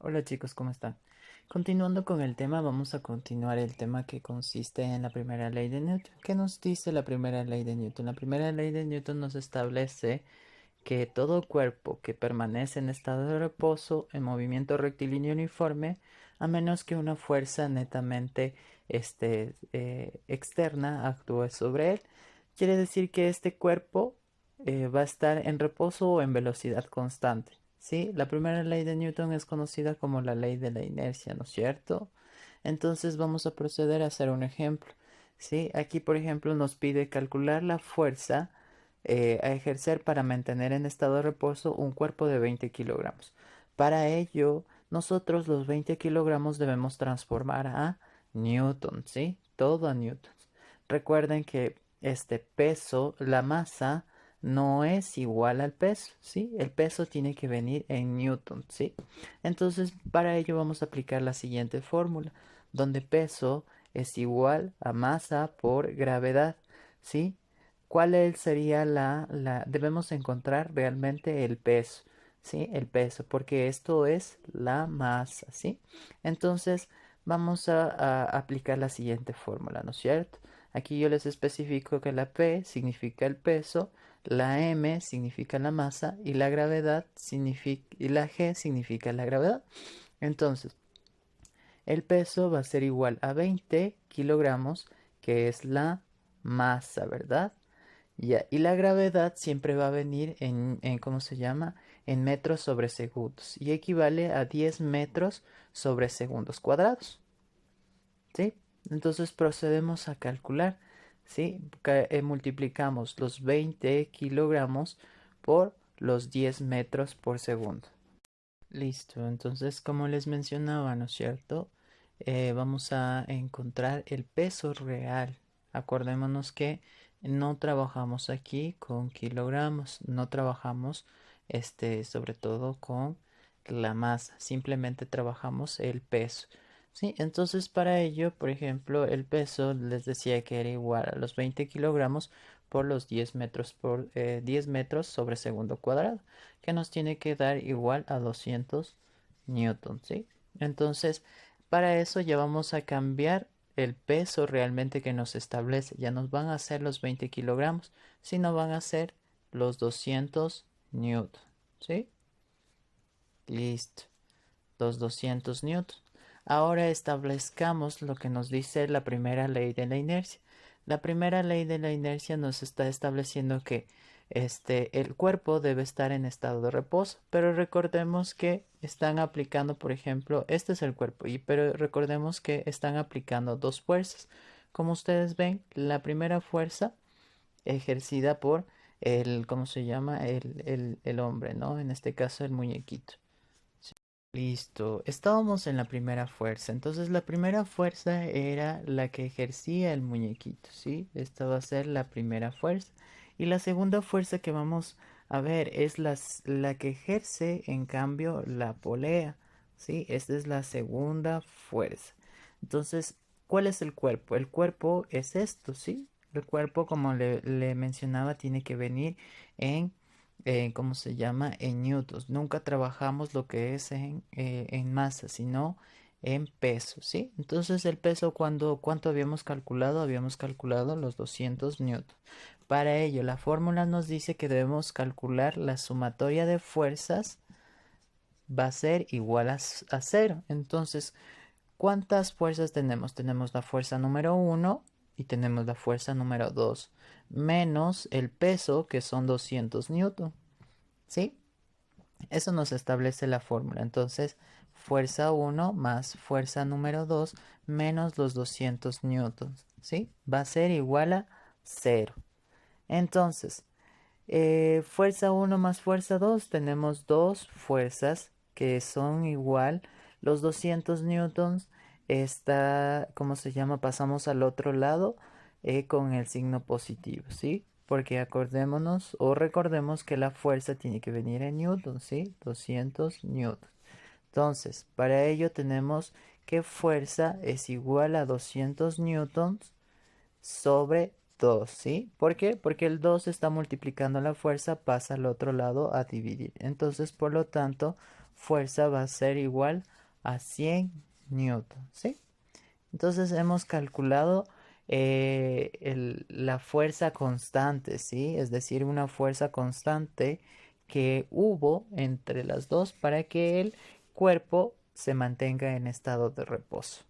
Hola chicos, ¿cómo están? Continuando con el tema, vamos a continuar el tema que consiste en la primera ley de Newton. ¿Qué nos dice la primera ley de Newton? La primera ley de Newton nos establece que todo cuerpo que permanece en estado de reposo en movimiento rectilíneo uniforme, a menos que una fuerza netamente externa actúe sobre él, quiere decir que este cuerpo va a estar en reposo o en velocidad constante. ¿Sí? La primera ley de Newton es conocida como la ley de la inercia, ¿no es cierto? Entonces vamos a proceder a hacer un ejemplo. ¿Sí? Aquí, por ejemplo, nos pide calcular la fuerza a ejercer para mantener en estado de reposo un cuerpo de 20 kilogramos. Para ello, nosotros los 20 kilogramos debemos transformar a newton, ¿sí? Todo a newtons. Recuerden que este peso, la masa, no es igual al peso, ¿sí? El peso tiene que venir en newton, ¿sí? Entonces, para ello vamos a aplicar la siguiente fórmula, donde peso es igual a masa por gravedad, ¿sí? Sería debemos encontrar realmente el peso, ¿sí? El peso, porque esto es la masa, ¿sí? Entonces, vamos a aplicar la siguiente fórmula, ¿no es cierto? Aquí yo les especifico que la P significa el peso, la M significa la masa y la gravedad significa, y la G significa la gravedad. Entonces, el peso va a ser igual a 20 kilogramos, que es la masa, ¿verdad? Ya, y la gravedad siempre va a venir ¿cómo se llama? En metros sobre segundos y equivale a 10 metros sobre segundos cuadrados, ¿sí? Entonces procedemos a calcular, ¿sí? Multiplicamos los 20 kilogramos por los 10 metros por segundo. Listo, entonces como les mencionaba, ¿no es cierto? Vamos a encontrar el peso real. Acordémonos que no trabajamos aquí con kilogramos, no trabajamos sobre todo con la masa, simplemente trabajamos el peso. Sí, entonces para ello, por ejemplo, el peso les decía que era igual a los 20 kilogramos por los 10 metros 10 metros sobre segundo cuadrado, que nos tiene que dar igual a 200 newtons, ¿sí? Entonces, para eso ya vamos a cambiar el peso realmente que nos establece. Ya nos van a ser los 20 kilogramos, sino van a ser los 200 newtons, ¿sí? Listo, los 200 newtons. Ahora establezcamos lo que nos dice la primera ley de la inercia. La primera ley de la inercia nos está estableciendo que el cuerpo debe estar en estado de reposo, pero recordemos que están aplicando, por ejemplo, este es el cuerpo, pero recordemos que están aplicando dos fuerzas. Como ustedes ven, la primera fuerza ejercida por ¿cómo se llama? El hombre, ¿no? En este caso, el muñequito. Listo, estábamos en la primera fuerza, entonces la primera fuerza era la que ejercía el muñequito, ¿sí? Esta va a ser la primera fuerza. Y la segunda fuerza que vamos a ver es la que ejerce, en cambio, la polea, ¿sí? Esta es la segunda fuerza. Entonces, ¿cuál es el cuerpo? El cuerpo es esto, ¿sí? El cuerpo, como le mencionaba, tiene que venir en ¿cómo se llama? En newtons. Nunca trabajamos lo que es en masa, sino en peso, ¿sí? Entonces el peso, ¿cuánto habíamos calculado? Habíamos calculado los 200 newtons. Para ello, la fórmula nos dice que debemos calcular la sumatoria de fuerzas va a ser igual a cero. Entonces, ¿cuántas fuerzas tenemos? Tenemos la fuerza número uno y tenemos la fuerza número 2 menos el peso, que son 200 newtons. ¿Sí? Eso nos establece la fórmula. Entonces, fuerza uno más fuerza número 2 menos los 200 newtons, ¿sí? Va a ser igual a cero. Entonces, fuerza uno más fuerza 2 tenemos dos fuerzas que son igual. Los 200 newtons está, ¿cómo se llama? Pasamos al otro lado con el signo positivo, ¿sí? Porque acordémonos o recordemos que la fuerza tiene que venir en newtons, ¿sí? 200 newtons. Entonces, para ello tenemos que fuerza es igual a 200 newtons sobre 2, ¿sí? ¿Por qué? Porque el 2 está multiplicando la fuerza, pasa al otro lado a dividir. Entonces, por lo tanto, fuerza va a ser igual a 100 newton, ¿sí? Entonces hemos calculado la fuerza constante, ¿sí? Es decir, una fuerza constante que hubo entre las dos para que el cuerpo se mantenga en estado de reposo.